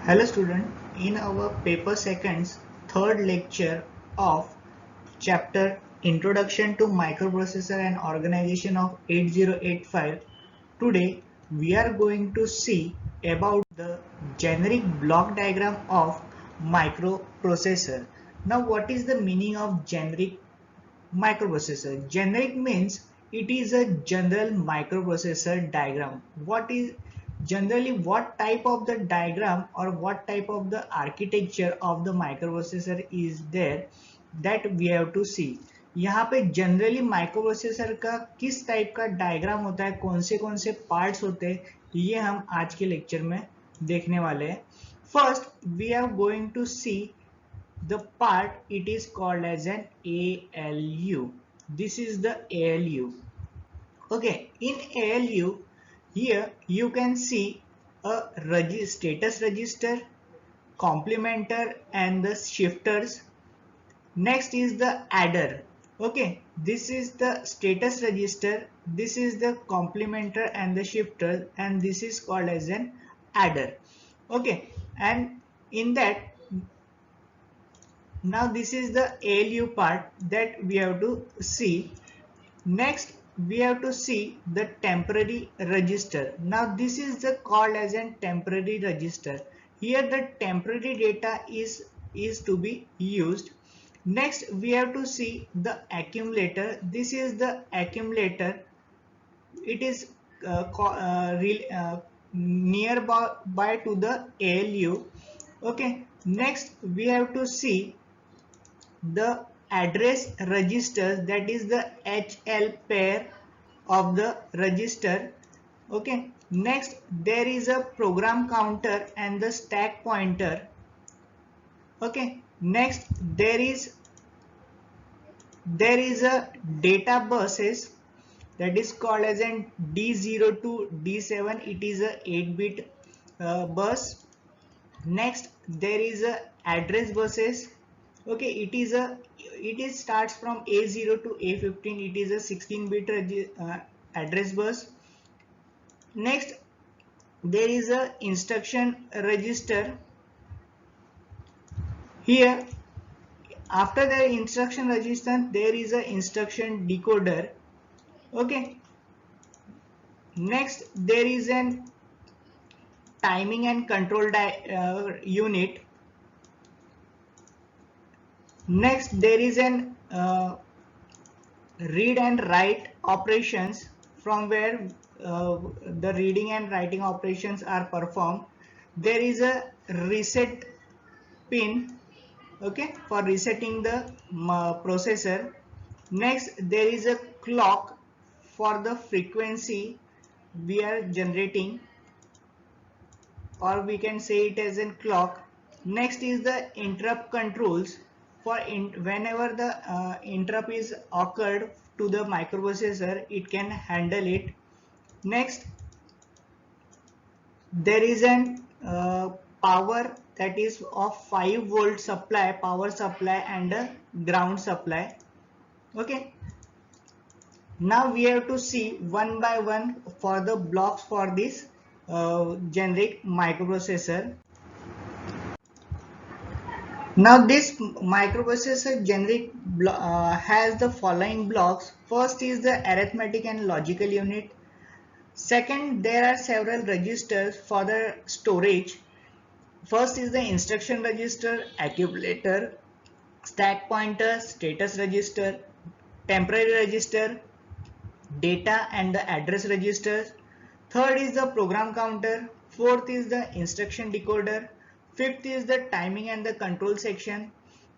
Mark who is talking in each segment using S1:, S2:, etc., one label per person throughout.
S1: Hello student, in our paper seconds third lecture of chapter Introduction to Microprocessor and Organization of 8085, today we are going to see about the generic block diagram of microprocessor. Now what is the meaning of generic microprocessor? Generic means it is a general microprocessor diagram. What type of the diagram or what type of the architecture of the microprocessor is there, that we have to see. यहाँ पे generally microprocessor का किस type का diagram होता है, कौन से parts होते हैं, ये हम आज के लेक्चर में देखने वाले हैं. First we are going to see the part it is called as an ALU. This is the ALU. Okay, in ALU, here you can see a status register, complementer and the shifters. Next is the adder. Okay, this is the status register, this is the complementer and the shifter, and this is called as an adder. Okay, and in that, now this is the ALU part that we have to see. Next we have to see the temporary register. Now this is the called as a temporary register. Here the temporary data is to be used. Next we have to see the accumulator. This is the accumulator. It is nearby to the ALU. Okay, next we have to see the address registers, that is the HL pair of the register. Okay, next there is a program counter and the stack pointer. Okay, next there is a data buses, that is called as an D0 to D7. It is a 8-bit bus. Next there is a address buses. Okay, it starts from A0 to A15. It is a 16-bit address bus. Next there is a instruction register. Here after the instruction register there is a instruction decoder. Okay, next there is an timing and control unit. Next there is an read and write operations, from where the reading and writing operations are performed. There is a reset pin, okay, for resetting the processor. Next there is a clock for the frequency we are generating, or we can say it as a clock. Next is the interrupt controls, for whenever the interrupt is occurred to the microprocessor, it can handle it. Next there is an power, that is of 5-volt supply, power supply, and a ground supply. Okay, now we have to see one by one for the blocks for this generic microprocessor. Now this microprocessor generic has the following blocks. First is the arithmetic and logical unit. Second, there are several registers for the storage. First is the instruction register, accumulator, stack pointer, status register, temporary register, data and the address registers. Third is the program counter. Fourth is the instruction decoder. Fifth is the timing and the control section.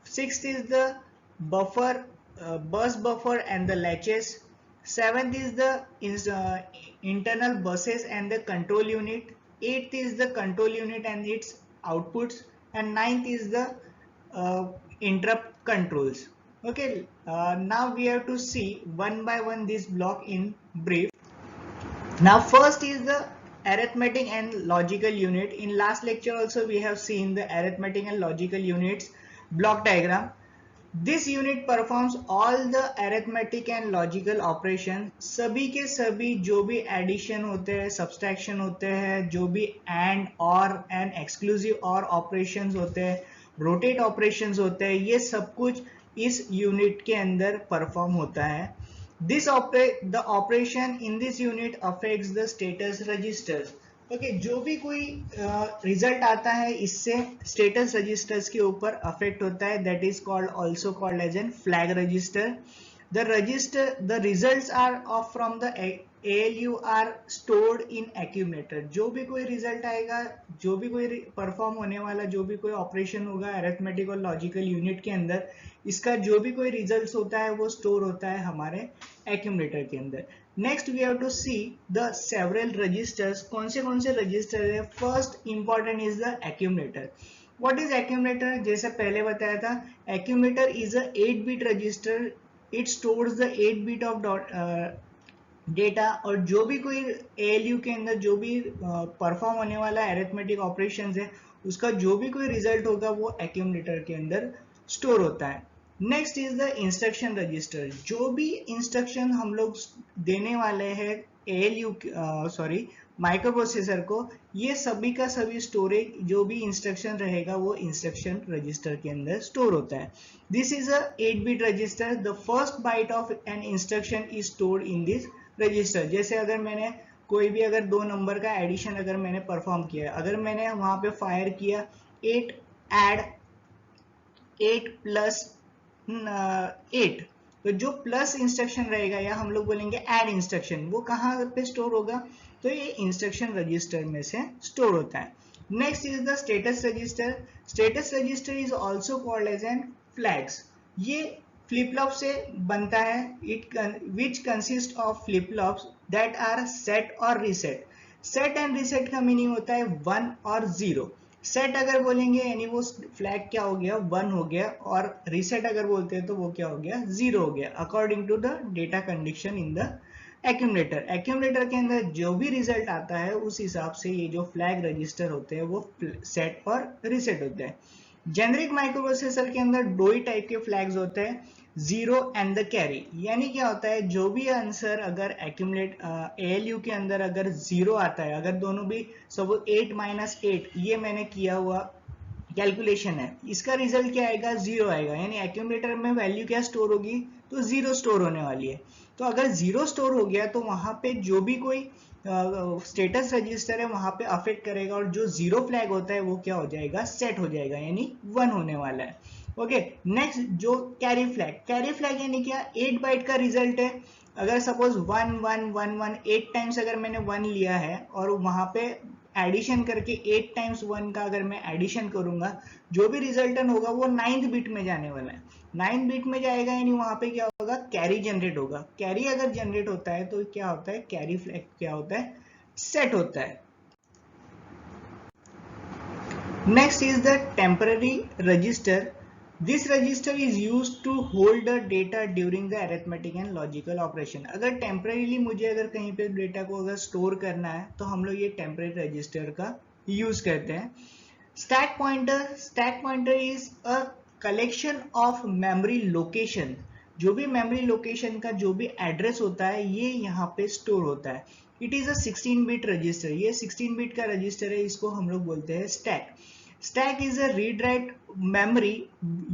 S1: Sixth is the buffer, bus buffer and the latches. Seventh is the internal buses and the control unit. Eighth is the control unit and its outputs. And ninth is the interrupt controls. Okay, now we have to see one by one this block in brief. Now first is the arithmetic and logical unit. In last lecture also we have seen the arithmetic and logical units block diagram. This unit performs all the arithmetic and logical operation, सभी के सभी जो भी addition होते हैं, subtraction होते हैं, जो भी एंड और एंड एक्सक्लूसिव और ऑपरेशंस होते हैं, रोटेट ऑपरेशंस होते हैं, ये सब कुछ इस यूनिट के अंदर परफॉर्म होता है। The operation in this unit affects the status registers. Okay, जो भी कोई रिजल्ट आता है इससे स्टेटस रजिस्टर्स के ऊपर अफेक्ट होता है, that is called also called as an flag register. The results are of from the ALU are stored in accumulator. जो भी कोई रिजल्ट आएगा, जो भी कोई परफॉर्म होने वाला जो भी कोई ऑपरेशन होगा अरिथमेटिक और लॉजिकल यूनिट के अंदर, इसका जो भी कोई रिजल्ट्स होता है वो स्टोर होता है हमारे एक्यूमुलेटर के अंदर। Next we have to see the several registers. कौन से रजिस्टर है? First important is the accumulator. What is accumulator? जैसे पहले बताया था, accumulator is a 8-bit register. It stores the 8 bit of data, और जो भी कोई ALU के अंदर जो भी परफॉर्म होने वाला अरिथमेटिक ऑपरेशंस है, उसका जो भी कोई रिजल्ट होगा वो एक्यूमुलेटर के अंदर स्टोर होता है। Next is the instruction register. जो भी इंस्ट्रक्शन हम लोग देने वाले हैं ALU माइक्रो प्रोसेसर को, ये सभी का सभी स्टोरेज जो भी इंस्ट्रक्शन रहेगा वो इंस्ट्रक्शन रजिस्टर के अंदर स्टोर होता है। This is a 8-bit register. The first byte of an instruction is stored in this register. जैसे अगर मैंने कोई भी अगर दो नंबर का एडिशन अगर मैंने परफॉर्म किया, अगर मैंने वहां पे फायर किया 8 ऐड 8 प्लस 8, तो जो प्लस इंस्ट्रक्शन रहेगा या हम लोग बोलेंगे ऐड इंस्ट्रक्शन, वो कहाँ पे स्टोर होगा? तो ये इंस्ट्रक्शन रजिस्टर में से स्टोर होता है। Next is the status register. Status register is also called as an flags. ये फ्लिप फ्लॉप से बनता है, which consist of flip flops that are set और रीसेट। सेट एंड रीसेट का मीनिंग होता है 1 और 0। सेट अगर बोलेंगे यानी वो फ्लैग क्या हो गया? 1 हो गया, और रीसेट अगर बोलते हैं तो वो क्या हो गया? 0 हो गया, according to the data condition in the accumulator. Accumulator के अंदर जो भी रिजल्ट आता है उस हिसाब से ये जो फ्लैग रजिस्टर होते हैं वो सेट और रीसेट होते हैं। जेनरिक माइक्रोप्रोसेसर के अंदर दो ही टाइप के फ्लैग्स होते हैं, 0 एंड द कैरी। यानी क्या होता है, जो भी आंसर अगर एक्यूमुलेट ALU के अंदर अगर 0 आता है, अगर दोनों भी सपोज 8 - 8 ये मैंने किया हुआ कैलकुलेशन है, इसका रिजल्ट क्या आएगा? 0 आएगा। यानी एक्यूमुलेटर में वैल्यू क्या स्टोर होगी? तो 0 स्टोर होने वाली है। तो अगर 0 स्टोर हो गया तो वहां पे जो भी कोई स्टेटस रजिस्टर है वहां पे अफेक्ट करेगा, और जो 0 फ्लैग होता है वो क्या हो जाएगा? सेट हो जाएगा, यानी 1 होने वाला है। ओके, नेक्स्ट जो कैरी फ्लैग यानी क्या? 8 बाइट का रिजल्ट है। अगर सपोज 1 1 1 1 8 टाइम्स अगर मैंने 1 लिया है और वहां पे एडिशन करके 8 टाइम्स 1 का अगर मैं एडिशन करूंगा, जो भी रिजल्टन होगा वो 9th बिट में जाने वाला है। 9th बिट में जाएगा, यानी वहां पे क्या होगा? कैरी जनरेट होगा। कैरी अगर जनरेट होता है तो क्या होता है? कैरी फ्लैग क्या होता है? सेट होता है। Next is the temporary register. This register is used to hold the data during the arithmetic and logical operation. अगर टेम्परेरीली मुझे अगर कहीं पे डेटा को अगर स्टोर करना है तो हम लोग ये टेम्पररी रजिस्टर का यूज करते हैं। Stack pointer is a collection of memory location. जो भी मेमोरी लोकेशन का जो भी एड्रेस होता है ये यहाँ पे स्टोर होता है। It is a 16-bit register. ये 16-bit का रजिस्टर है, इसको हम लोग बोलते हैं stack. Stack is a read write memory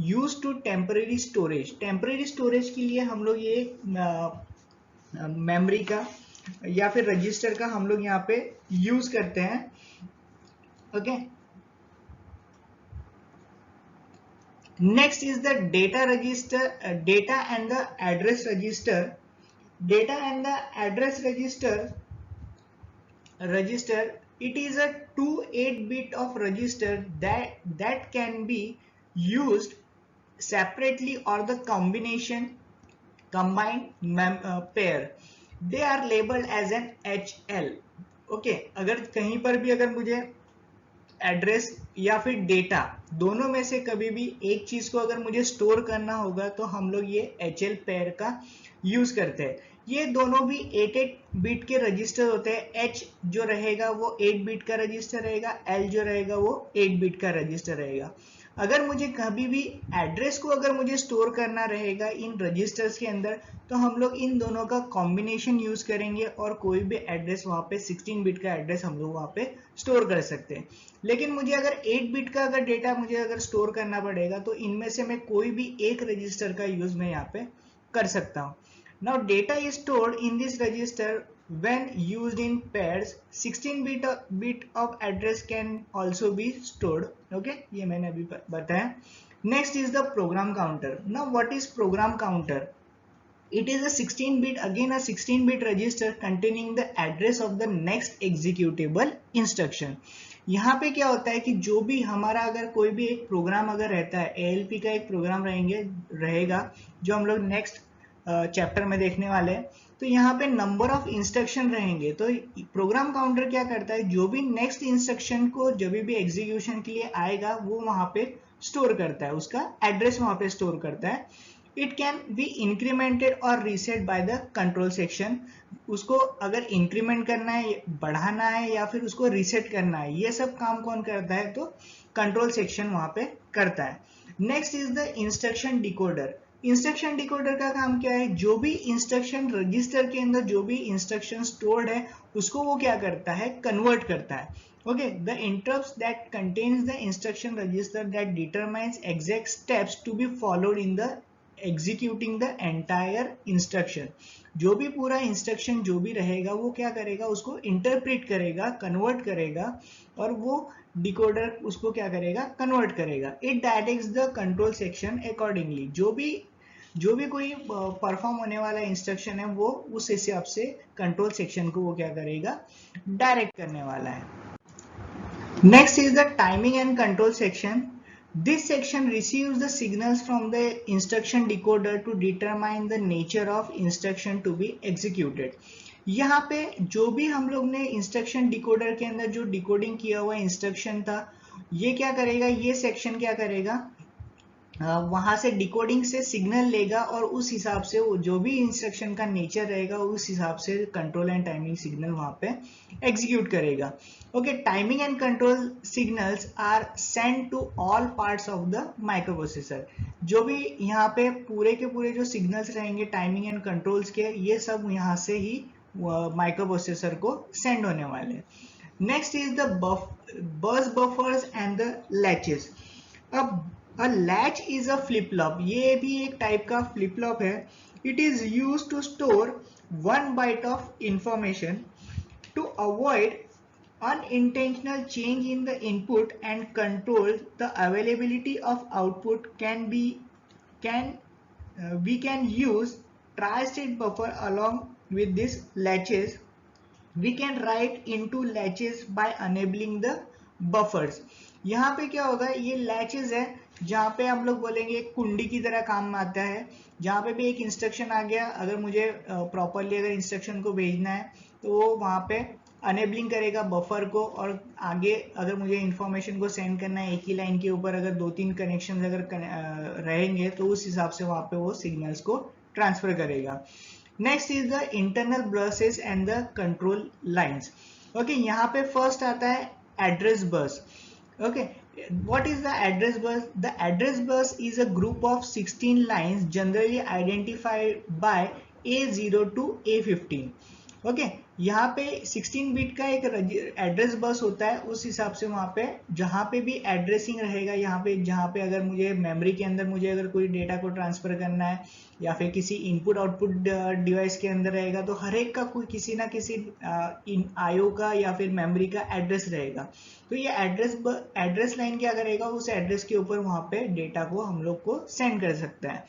S1: use to temporary storage. Temporary storage के लिए हम लोग ये मेमोरी का या फिर रजिस्टर का हम लोग यहाँ पे यूज करते हैं। Okay, next is the data register, data and the address register. Data and the address register, it is a 2 8-bit of register that can be used separately or the combined pair. They are labeled as an HL. okay, अगर कहीं पर भी अगर मुझे address या फिर data दोनों में से कभी भी एक चीज को अगर मुझे स्टोर करना होगा तो हम लोग ये HL पेयर का यूज करते हैं। ये दोनों भी 8 बिट के रजिस्टर होते हैं। H जो रहेगा वो 8 बिट का रजिस्टर रहेगा, L जो रहेगा वो 8 बिट का रजिस्टर रहेगा। अगर मुझे कभी भी एड्रेस को अगर मुझे स्टोर करना रहेगा इन रजिस्टर्स के अंदर, तो हम लोग इन दोनों का कॉम्बिनेशन यूज करेंगे और कोई भी एड्रेस वहाँ पे 16 बिट का एड्रेस हम लोग वहाँ पे स्टोर कर सकते हैं। लेकिन मुझे अगर 8 बिट का अगर डेटा मुझे अगर स्टोर करना पड़ेगा तो इनमें से मैं कोई भी एक रजिस्टर का यूज मैं यहाँ पे कर सकता हूँ। Now data is stored in this register when used in pairs. 16 bit of address can also be stored. Okay, ये मैंने अभी बताया। Next is the program counter. Now what is program counter? It is a 16 bit, again a 16 bit register containing the address of the next executable instruction. यहाँ पे क्या होता है कि जो भी हमारा अगर कोई भी एक प्रोग्राम अगर रहता है, ALP का एक प्रोग्राम रहेगा जो हम लोग नेक्स्ट चैप्टर में देखने वाले हैं, तो यहाँ पे नंबर ऑफ इंस्ट्रक्शन रहेंगे। तो प्रोग्राम काउंटर क्या करता है, जो भी नेक्स्ट इंस्ट्रक्शन को जब भी एग्जीक्यूशन के लिए आएगा वो वहां पे स्टोर करता है, उसका एड्रेस वहां पे स्टोर करता है। इट कैन बी इंक्रीमेंटेड और reset by the control section. उसको अगर इंक्रीमेंट करना है, बढ़ाना है या फिर उसको रीसेट करना है, ये सब काम कौन करता है, तो कंट्रोल सेक्शन वहां पे करता है। Next is the instruction decoder. Instruction decoder का काम क्या है, जो भी इंस्ट्रक्शन रजिस्टर के अंदर जो भी इंस्ट्रक्शन स्टोर्ड है उसको वो क्या करता है, कन्वर्ट करता है। Okay, the interrupts that contains the instruction register that determines exact steps to be followed in the executing the entire instruction. जो भी पूरा इंस्ट्रक्शन जो भी रहेगा वो क्या करेगा, उसको इंटरप्रेट करेगा, कन्वर्ट करेगा और वो डिकोडर उसको क्या करेगा, कन्वर्ट करेगा। It directs the control section accordingly. जो भी कोई परफॉर्म होने वाला इंस्ट्रक्शन है वो उस हिसाब से कंट्रोल सेक्शन को वो क्या करेगा, डायरेक्ट करने वाला है। Next is the timing and control section. This section receives the signals from the instruction decoder to determine the nature of instruction to be executed. यहाँ पे जो भी हम लोग ने इंस्ट्रक्शन डिकोडर के अंदर जो डिकोडिंग किया हुआ इंस्ट्रक्शन था, ये क्या करेगा, ये सेक्शन क्या करेगा, वहां से डिकोडिंग से सिग्नल लेगा और उस हिसाब से वो जो भी इंस्ट्रक्शन का नेचर रहेगा उस हिसाब से कंट्रोल एंड टाइमिंग सिग्नल वहां पे एग्जीक्यूट करेगा। Okay, timing and control signals are send to all parts of the microprocessor. जो भी यहाँ पे पूरे के पूरे जो सिग्नल्स रहेंगे टाइमिंग एंड कंट्रोल्स के, ये सब यहाँ से ही माइक्रोप्रोसेसर को सेंड होने वाले हैं। Next is the bus buffers and the latches. अब A latch is a flip-flop. ये भी एक टाइप का flip-flop है। It is used to store 1 byte of information to avoid unintentional change in the input and control the availability of output. We can use tri-state buffer along with these latches. We can write into latches by enabling the buffers. यहाँ पे क्या होगा, ये latches है जहाँ पे हम लोग बोलेंगे कुंडी की तरह काम आता है। जहाँ पे भी एक इंस्ट्रक्शन आ गया, अगर मुझे प्रॉपरली अगर इंस्ट्रक्शन को भेजना है तो वो वहाँ पे अनेबलिंग करेगा बफर को, और आगे अगर मुझे इंफॉर्मेशन को सेंड करना है एक ही लाइन के ऊपर अगर 2-3 कनेक्शन अगर रहेंगे तो उस हिसाब से वहाँ पे वो सिग्नल्स को ट्रांसफर करेगा। Next is the internal buses and the control lines. Okay, यहाँ पे फर्स्ट आता है address bus. Okay, what is the address bus? The address bus is a group of 16 lines generally identified by A0 to A15. Okay, यहाँ पे 16 bit का एक address bus होता है। उस हिसाब से वहाँ पे जहाँ पे भी एड्रेसिंग रहेगा, यहाँ पे जहाँ पे अगर मुझे मेमोरी के अंदर मुझे अगर कोई डेटा को ट्रांसफर करना है या फिर किसी इनपुट आउटपुट डिवाइस के अंदर रहेगा, तो हर एक का कोई किसी ना किसी आईओ का या फिर मेमोरी का एड्रेस रहेगा। तो ये एड्रेस लाइन क्या करेगा, उस एड्रेस के ऊपर वहाँ पे डेटा को हम लोग को सेंड कर सकता है।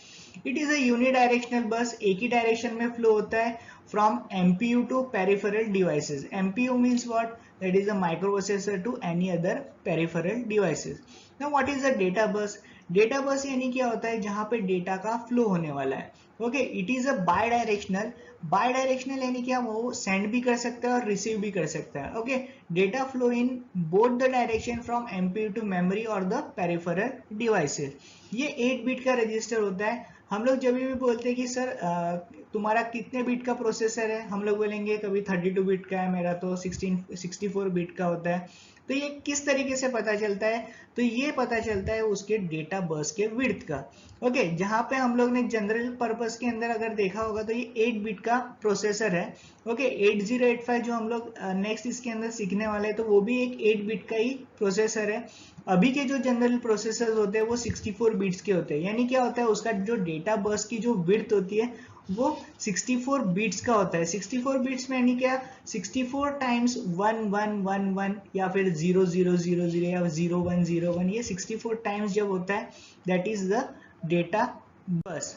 S1: इट इज अ यूनिडायरेक्शनल बस, एक ही डायरेक्शन में फ्लो होता है from MPU to peripheral devices. MPU means what? That is a microprocessor to any other peripheral devices. Now what is the data bus? Data bus यानी क्या होता है, जहाँ पे डेटा का फ्लो होने वाला है। Okay, it is a bidirectional. Bidirectional यानी क्या, वो सेंड भी कर सकता है और रिसीव भी कर सकता है। Okay, data flow in both the direction from MPU to memory और द पेरिफेरल डिवाइसेस। ये 8 बिट का रजिस्टर होता है। हम लोग जब भी बोलते हैं कि सर तुम्हारा कितने बिट का प्रोसेसर है, हम लोग बोलेंगे कभी 32 बिट का है, मेरा तो 64 बिट का होता है। तो ये किस तरीके से पता चलता है, तो ये पता चलता है उसके डेटा बस के विड्थ का। ओके, जहां पे हम लोग ने जनरल पर्पस के अंदर अगर देखा होगा तो ये 8 बिट का प्रोसेसर है। ओके, 8085 जो हम लोग नेक्स्ट इसके अंदर सीखने वाले हैं तो वो भी एक 8 बिट का ही प्रोसेसर है। अभी के जो जनरल प्रोसेसर होते हैं वो 64 बिट्स के होते हैं, यानी क्या होता है उसका जो डेटा बस की जो विड्थ होती है वो 64 बिट्स का होता है। 64 बिट्स में यानी क्या, 64 टाइम्स 1111 या फिर 0000 या 0101, ये 64 टाइम्स जब होता है that is the data bus.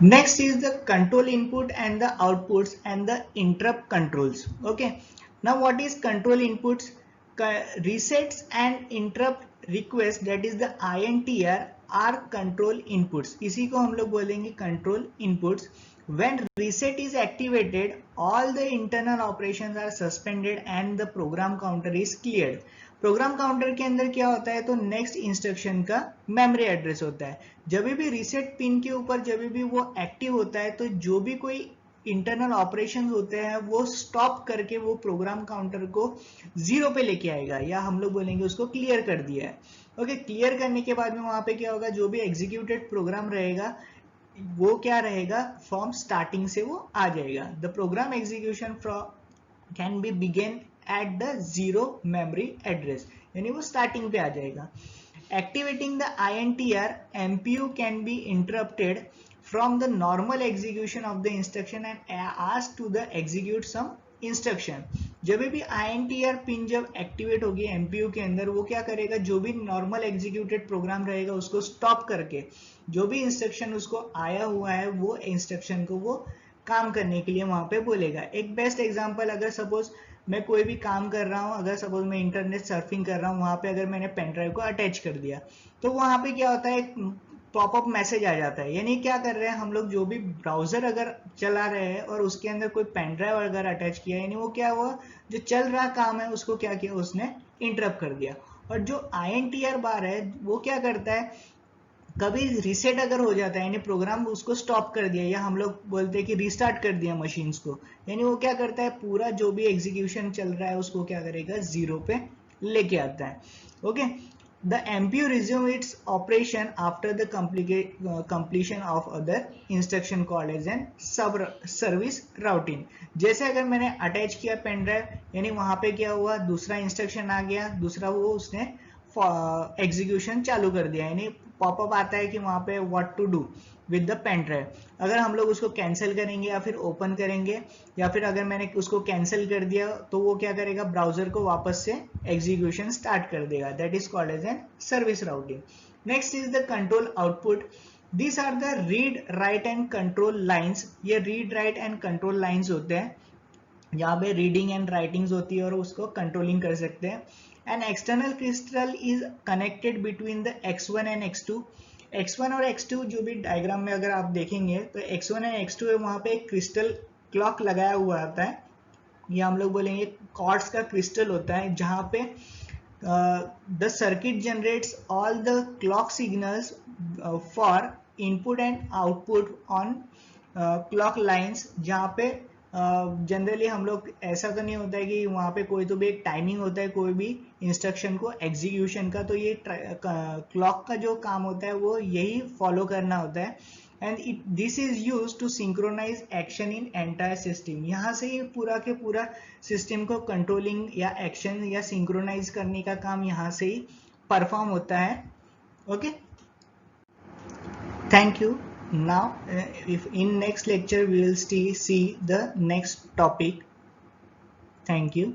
S1: Next is the control input and the outputs and the interrupt controls. Okay, now what is control inputs? Resets and interrupt request, that is the INTR, are control inputs. इसी को हम लोग बोलेंगे control inputs. When reset is activated, all the internal operations are suspended and the program counter is cleared. Program counter के अंदर क्या होता है, तो नेक्स्ट इंस्ट्रक्शन का मेमोरी एड्रेस होता है। जब भी रीसेट पिन के ऊपर जब भी वो एक्टिव होता है तो जो भी कोई इंटरनल ऑपरेशन होते हैं वो स्टॉप करके वो प्रोग्राम काउंटर को 0 पे लेके आएगा, या हम लोग बोलेंगे उसको क्लियर कर दिया है। ओके, क्लियर करने के बाद में वहां पे क्या होगा, जो भी एग्जीक्यूटेड प्रोग्राम रहेगा वो क्या रहेगा, फ्रॉम स्टार्टिंग से वो आ जाएगा। The program execution from can be begin at the 0 memory address, यानी वो स्टार्टिंग पे आ जाएगा। Activating the INTR, MPU can be interrupted from the normal execution of the instruction and asked to the execute some instruction. जब भी INTR pin जब activate होगी MPU के अंदर, वो क्या करेगा, जो भी नॉर्मल एग्जीक्यूटेड प्रोग्राम रहेगा उसको स्टॉप करके जो भी इंस्ट्रक्शन उसको आया हुआ है वो इंस्ट्रक्शन को वो काम करने के लिए वहां पे बोलेगा। एक बेस्ट एग्जांपल, अगर सपोज मैं कोई भी काम कर रहा हूं, अगर सपोज मैं इंटरनेट सर्फिंग कर रहा हूं, वहां पे अगर मैंने पेन ड्राइव को अटैच कर दिया तो वहां पे क्या होता है, पॉपअप मैसेज आ जाता है। यानी क्या कर रहे हैं हम लोग, जो भी ब्राउजर अगर चला रहे हैं और उसके अंदर कोई पेन ड्राइव अगर अटैच किया, यानी वो क्या हुआ, जो चल रहा काम है उसको क्या किया, उसने इंटरप्ट कर दिया। और जो INTR बार है वो क्या करता है, कभी रिसेट अगर हो जाता है यानी प्रोग्राम उसको स्टॉप कर दिया, या हम लोग बोलते हैं कि रिस्टार्ट कर दिया मशीन्स को, यानी वो क्या करता है, पूरा जो भी एग्जीक्यूशन चल रहा है उसको क्या करेगा, 0 पे लेके आता है। Okay, the MPU resume its operation after the completion of other instruction called as an service routine. जैसे अगर मैंने अटैच किया पेन ड्राइव, यानी वहां पे क्या हुआ, दूसरा इंस्ट्रक्शन आ गया, दूसरा वो उसने एग्जीक्यूशन चालू कर दिया, यानी पॉपअप आता है कि वहां पे what to do with the pen drive. अगर हम लोग उसको कैंसिल करेंगे या फिर ओपन करेंगे, या फिर अगर मैंने उसको कैंसिल कर दिया तो वो क्या करेगा, ब्राउजर को वापस से एग्जीक्यूशन स्टार्ट कर देगा। That is called as an service routing. Next is the control output. This are the read write and control lines. ये read write and control lines होते हैं, यहाँ पे रीडिंग एंड राइटिंग होती है और उसको कंट्रोलिंग कर सकते हैं। An external crystal is connected between the X1 and X2। X1 और X2 जो भी डायग्राम में अगर आप देखेंगे तो X1 एंड X2 है, वहां पे एक क्रिस्टल क्लॉक लगाया हुआ आता है, या हम लोग बोलेंगे क्वार्ट्ज का क्रिस्टल होता है, जहां पे the circuit generates all the clock signals for input and output on clock lines. जहाँ पे जनरली हम लोग ऐसा तो नहीं होता है कि वहाँ पे कोई तो भी एक टाइमिंग होता है कोई भी इंस्ट्रक्शन को एग्जीक्यूशन का, तो ये क्लॉक का जो काम होता है वो यही फॉलो करना होता है। And this is use to synchronize action in entire system. यहाँ से ये पूरा के पूरा सिस्टम को कंट्रोलिंग या एक्शन या सिंक्रोनाइज करने का काम यहाँ से ही परफॉर्म होता है। Okay, thank you. Now if in next lecture we will see the next topic. Thank you.